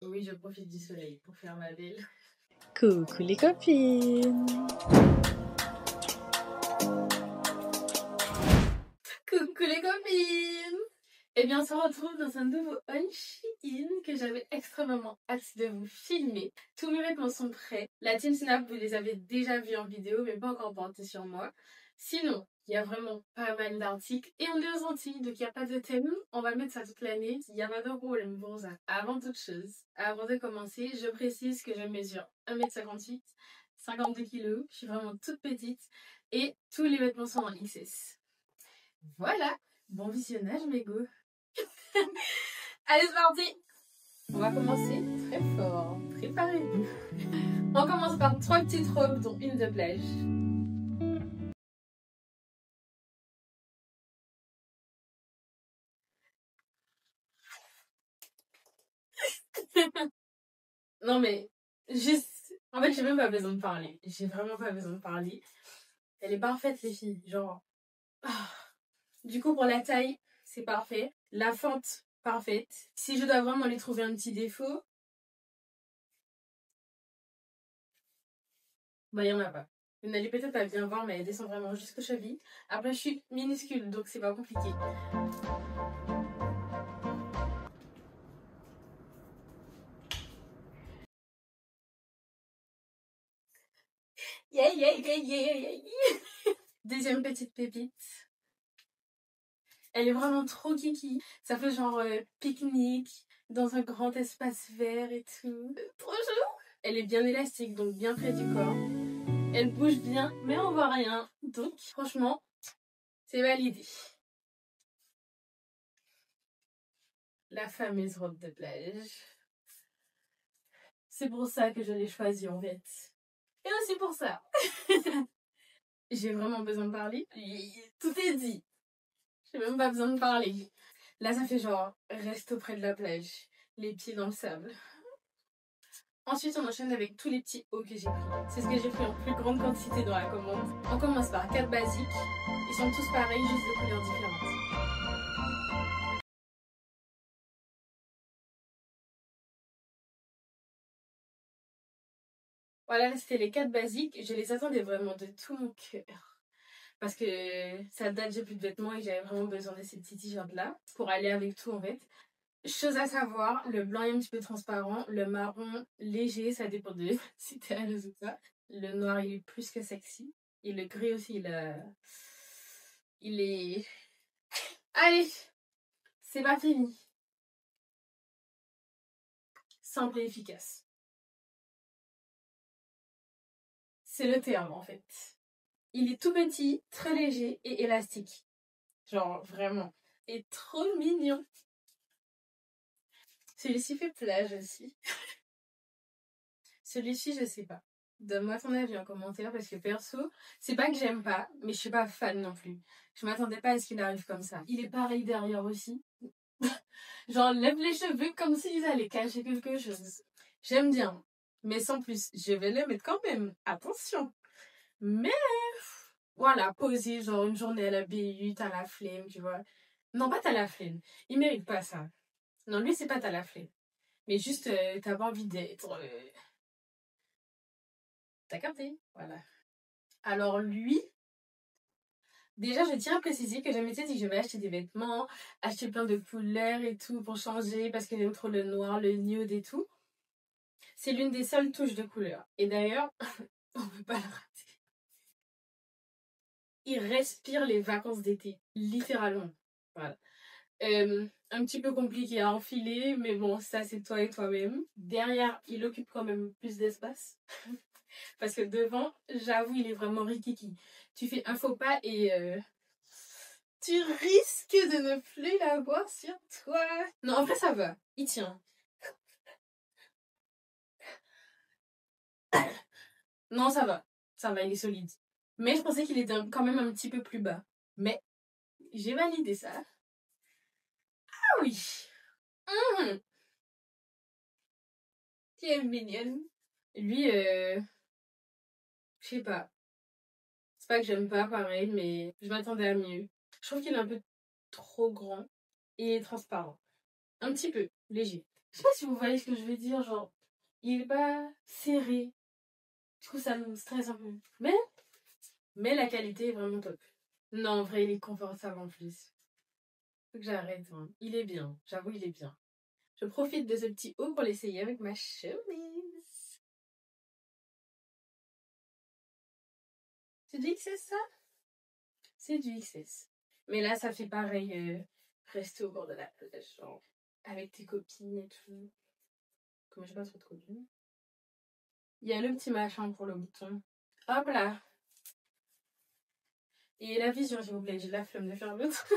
Oui, je profite du soleil pour faire ma belle. Coucou les copines. Coucou les copines. Eh bien, on se retrouve dans un nouveau unchecking que j'avais extrêmement hâte de vous filmer. Tous mes vêtements sont prêts. La team Snap, vous les avez déjà vus en vidéo, mais pas encore portés sur moi. Sinon, il y a vraiment pas mal d'articles. Et on est aux Antilles, donc il n'y a pas de thème. On va mettre ça toute l'année. Il n'y a pas de problème pour ça. Avant toute chose, avant de commencer, je précise que je mesure 1m58, 52 kg. Je suis vraiment toute petite. Et tous les vêtements sont en XS. Voilà. Bon visionnage, mes go. Allez, c'est parti. On va commencer très fort. Préparez-vous. On commence par 3 petites robes, dont une de plage. Non mais, juste... En fait, j'ai même pas besoin de parler. J'ai vraiment pas besoin de parler. Elle est parfaite, les filles. Genre... ah. Du coup, pour la taille, c'est parfait. La fente, parfaite. Si je dois vraiment lui trouver un petit défaut... bah, il y en a pas. Vous n'allez peut-être pas bien voir, mais elle descend vraiment jusqu'aux chevilles. Après, je suis minuscule, donc c'est pas compliqué. Yeah, yeah, yeah, yeah, yeah. Deuxième petite pépite. Elle est vraiment trop kiki. Ça fait genre pique-nique dans un grand espace vert et tout. Trop chou. Elle est bien élastique, donc bien près du corps. Elle bouge bien, mais on voit rien. Donc, franchement, c'est validé. La fameuse robe de plage. C'est pour ça que je l'ai choisie en fait. Et aussi pour ça. J'ai vraiment besoin de parler. Tout est dit. J'ai même pas besoin de parler. Là, ça fait genre, reste auprès de la plage, les pieds dans le sable. Ensuite, on enchaîne avec tous les petits hauts que j'ai pris. C'est ce que j'ai pris en plus grande quantité dans la commande. On commence par 4 basiques. Ils sont tous pareils, juste de couleurs différentes. Voilà, c'était les 4 basiques. Je les attendais vraiment de tout mon cœur. Parce que ça date, j'ai plus de vêtements et j'avais vraiment besoin de ces petits t-shirts là pour aller avec tout en fait. Chose à savoir, le blanc est un petit peu transparent, le marron léger, ça dépend de si t'es à l'aise ou pas. Le noir il est plus que sexy. Et le gris aussi, il est... Allez, c'est pas fini. Simple et efficace. C'est le terme en fait. Il est tout petit, très léger et élastique. Genre vraiment. Et trop mignon. Celui-ci fait plage aussi. Celui-ci, je sais pas. Donne-moi ton avis en commentaire parce que perso, c'est pas que j'aime pas, mais je suis pas fan non plus. Je m'attendais pas à ce qu'il arrive comme ça. Il est pareil derrière aussi. Genre, lève les cheveux comme s'ils allaient cacher quelque chose. J'aime bien, mais sans plus. Je vais le mettre quand même. Attention. Mais, voilà, poser genre une journée à la BU, t'as la flemme, tu vois. Non, pas t'as la flemme. Il mérite pas ça. Non, lui, c'est pas t'as la flemme. Mais juste, t'as pas envie d'être... T'as capté? Voilà. Alors lui, déjà je tiens à préciser que jamais dit que je vais acheter des vêtements, acheter plein de couleurs et tout pour changer parce que j'aime trop le noir, le nude et tout. C'est l'une des seules touches de couleur. Et d'ailleurs, on ne peut pas le rater. Il respire les vacances d'été, littéralement. Voilà. Un petit peu compliqué à enfiler, mais bon, ça c'est toi et toi-même. Derrière, il occupe quand même plus d'espace. Parce que devant, j'avoue, il est vraiment rikiki. Tu fais un faux pas et tu risques de ne plus l'avoir sur toi. Non, en vrai, ça va. Il tient. Non, ça va. Ça va, il est solide. Mais je pensais qu'il était quand même un petit peu plus bas. Mais j'ai validé ça. Ah oui. Mmh. Qui est mignonne. Lui, je sais pas. C'est pas que j'aime pas, pareil, mais je m'attendais à mieux. Je trouve qu'il est un peu trop grand et transparent. Un petit peu, léger. Je sais pas si vous voyez ce que je veux dire, genre, il est pas serré. Du coup, ça me stresse un peu. Mais la qualité est vraiment top. Non, en vrai, il est confortable en plus. Faut que j'arrête, hein. Il est bien, j'avoue, il est bien. Je profite de ce petit haut pour l'essayer avec ma chemise. C'est du XS, ça? C'est du XS. Mais là, ça fait pareil, rester au bord de la plage, genre, avec tes copines et tout. Comme j'ai pas trop de copines. Il y a le petit machin pour le bouton. Hop là. Et la vision, s'il vous plaît, j'ai la flemme de faire l'autre.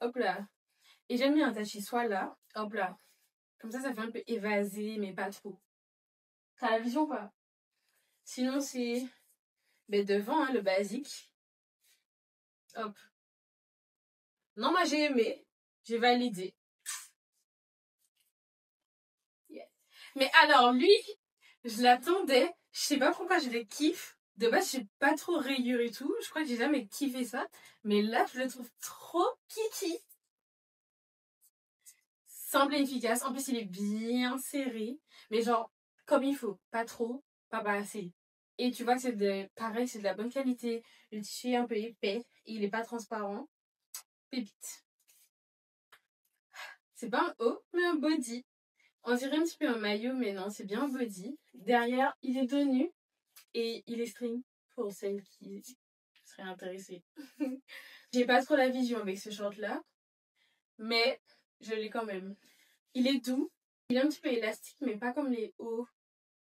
Hop là. Et j'aime bien attacher soit là, hop là. Comme ça fait un peu évasé, mais pas trop. T'as la vision ou pas? Sinon, c'est devant, hein, le basique. Hop. Non, moi, j'ai aimé. J'ai validé. Yeah. Mais alors, lui, je l'attendais. Je sais pas pourquoi je le kiffe. De base, je suis pas trop rayure et tout. Je crois que j'ai jamais kiffé ça. Mais là, je le trouve trop kiki. Simple et efficace. En plus, il est bien serré. Mais genre, comme il faut. Pas trop, pas assez. Et tu vois que pareil, c'est de la bonne qualité. Le tissu est un peu épais. Et il est pas transparent. Pépite. C'est pas un haut, mais un body. On dirait un petit peu un maillot, mais non, c'est bien un body. Derrière, il est dos nu. Et il est string. Pour celles qui seraient intéressées. J'ai pas trop la vision avec ce short-là. Mais je l'ai quand même. Il est doux. Il est un petit peu élastique, mais pas comme les hauts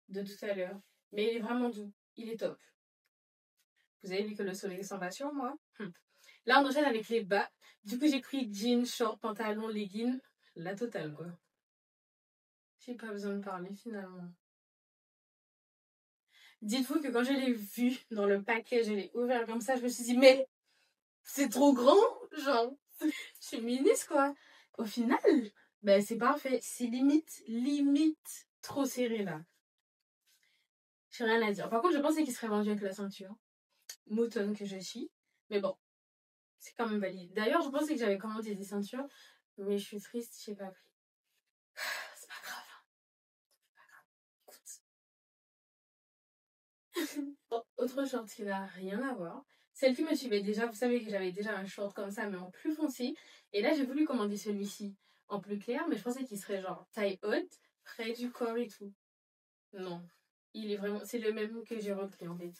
de tout à l'heure. Mais il est vraiment doux. Il est top. Vous avez vu que le soleil s'en va sur moi. Là, on enchaîne avec les bas. Du coup, j'ai pris jeans, short, pantalon, leggings. La totale, quoi. J'ai pas besoin de parler, finalement. Dites-vous que quand je l'ai vu dans le paquet, je l'ai ouvert comme ça, je me suis dit, mais c'est trop grand, genre. Je suis minus, quoi. Au final, ben, c'est parfait. C'est limite trop serré, là. J'ai rien à dire. Par contre, je pensais qu'il serait vendu avec la ceinture. Moutonne que je suis. Mais bon, c'est quand même valide. D'ailleurs, je pensais que j'avais commandé des ceintures, mais je suis triste, j'ai pas pris. C'est pas grave. Bon, autre short qui n'a rien à voir. Celle qui me suivait déjà, vous savez que j'avais déjà un short comme ça, mais en plus foncé. Et là, j'ai voulu commander celui-ci en plus clair, mais je pensais qu'il serait genre taille haute, près du corps et tout. Non. Il est vraiment. C'est le même que j'ai repris en fait.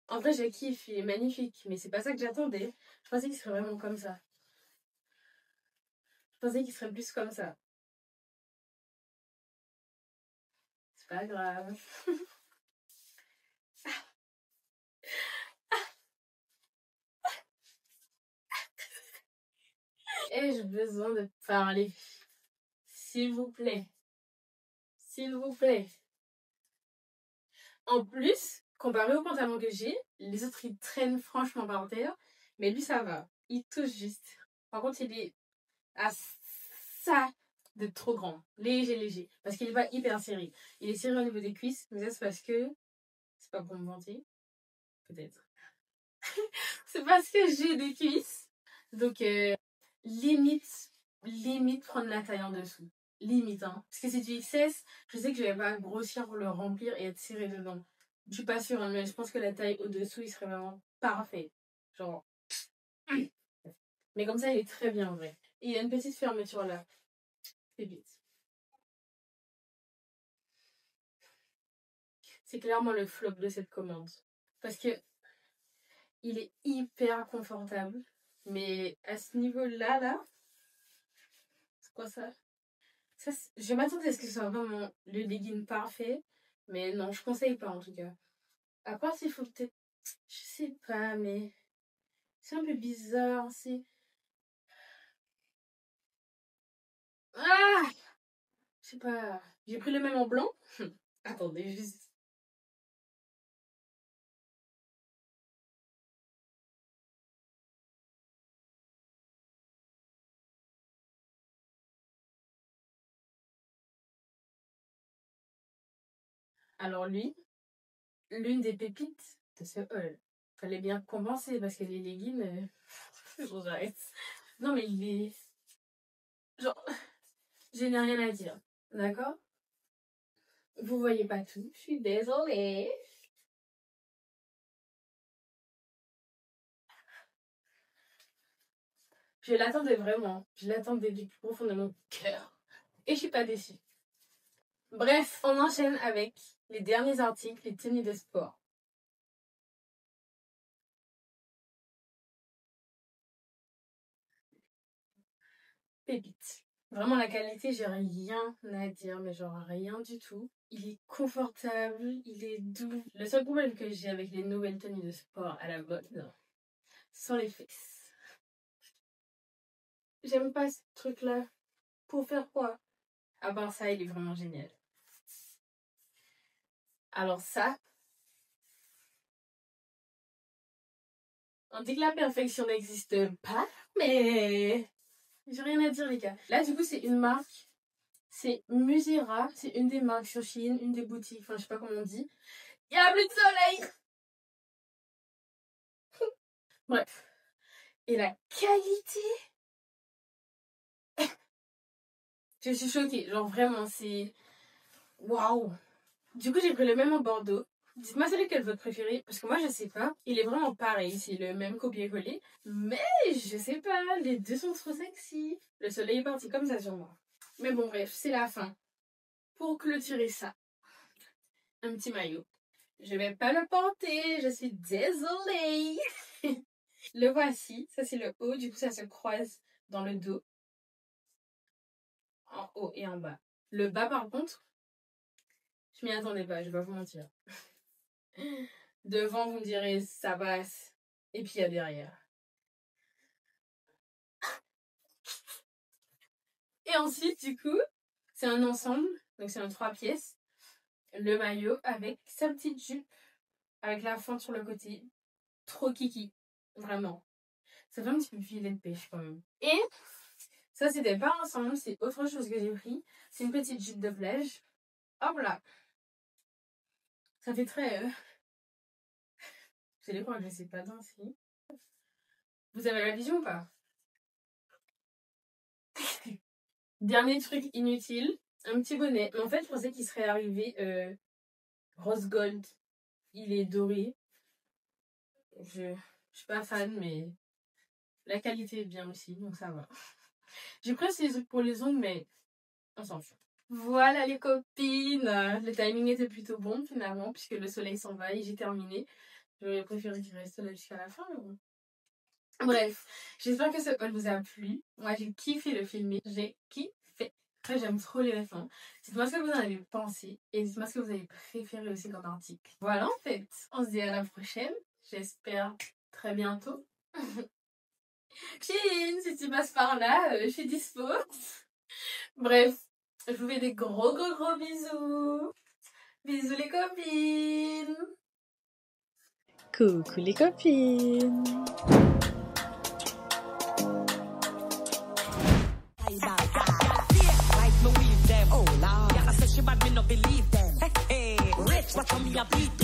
En vrai, je kiffe, il est magnifique, mais c'est pas ça que j'attendais. Je pensais qu'il serait vraiment comme ça. Je pensais qu'il serait plus comme ça. C'est pas grave. Ai-je besoin de parler? S'il vous plaît. S'il vous plaît. En plus, comparé au pantalon que j'ai, les autres ils traînent franchement par terre. Mais lui, ça va. Il touche juste. Par contre, il est à ça de trop grand. Léger. Parce qu'il est pas hyper serré. Il est serré au niveau des cuisses. Mais ça, c'est parce que. C'est pas pour me vanter. Peut-être. C'est parce que j'ai des cuisses. Donc, limite prendre la taille en dessous. Limite, hein. Parce que c'est du XS, je sais que je vais pas grossir pour le remplir et être serré dedans. Je suis pas sûre, hein, mais je pense que la taille au-dessous, il serait vraiment parfait. Genre. Mais comme ça, il est très bien en vrai. Et il y a une petite fermeture là. Pépite. C'est clairement le flop de cette commande. Parce que il est hyper confortable. Mais à ce niveau-là, là, c'est quoi ça? Je m'attendais à ce que ce soit vraiment le legging parfait. Mais non, je conseille pas en tout cas. À part s'il faut peut-être. Je sais pas, mais. C'est un peu bizarre. C'est. Ah! Je sais pas. J'ai pris le même en blanc. Attendez, juste. Alors lui, l'une des pépites de ce haul. Fallait bien compenser parce que les leggings. J'arrête. Non, mais il est. Genre, je n'ai rien à dire. D'accord? Vous voyez pas tout. Je suis désolée. Je l'attendais vraiment. Je l'attendais du plus profond de mon cœur. Et je suis pas déçue. Bref, on enchaîne avec les derniers articles, les tenues de sport. Pépite. Vraiment, la qualité, j'ai rien à dire, mais genre rien du tout. Il est confortable, il est doux. Le seul problème que j'ai avec les nouvelles tenues de sport à la mode, sont les fesses. J'aime pas ce truc-là. Pour faire quoi? À part ça, il est vraiment génial. Alors ça, on dit que la perfection n'existe pas, mais j'ai rien à dire les gars. Là du coup c'est une marque, c'est Musera, c'est une des marques sur Shein, une des boutiques, enfin je sais pas comment on dit. Il y a plus de soleil. Bref. Et la qualité, je suis choquée, genre vraiment c'est waouh. Du coup j'ai pris le même en Bordeaux. Dites-moi celui que votre préféré, parce que moi je sais pas. Il est vraiment pareil, c'est le même copier-coller. Mais je sais pas, les deux sont trop sexy. Le soleil est parti comme ça sur moi. Mais bon bref, c'est la fin. Pour clôturer ça, un petit maillot. Je vais pas le porter, je suis désolée. Le voici, ça c'est le haut, du coup ça se croise dans le dos. En haut et en bas. Le bas par contre, je m'y attendais pas, je vais pas vous mentir. Devant, vous me direz, ça passe. Et puis, il y a derrière. Et ensuite, du coup, c'est un ensemble. Donc, c'est un 3 pièces. Le maillot avec sa petite jupe. Avec la fente sur le côté. Trop kiki. Vraiment. Ça fait un petit peu filet de pêche, quand même. Et ça, c'était pas ensemble. C'est autre chose que j'ai pris. C'est une petite jupe de plage. Hop là. Ça fait très... Vous allez croire que je sais pas danser. Vous avez la vision ou pas? Dernier truc inutile, un petit bonnet. Mais en fait, je pensais qu'il serait arrivé rose gold. Il est doré. Je suis pas fan, mais la qualité est bien aussi, donc ça va. J'ai pris ces trucs pour les ongles, mais on s'en fout. Voilà les copines. Le timing était plutôt bon finalement, puisque le soleil s'en va et j'ai terminé. J'aurais préféré qu'il reste là jusqu'à la fin, mais bon. Bref, j'espère que ce haul vous a plu. Moi, j'ai kiffé le filmer. J'ai kiffé. Après, j'aime trop les référents. Dites-moi ce que vous en avez pensé. Et dites-moi ce que vous avez préféré aussi comme article. Voilà, en fait. On se dit à la prochaine. J'espère très bientôt. Chine, si tu passes par là, je suis dispo. Bref, je vous fais des gros bisous. Bisous les copines. Coucou les copines. Oh, Lord. Yeah, I said she bad, me no believe them. Hey, rich, what on me a beat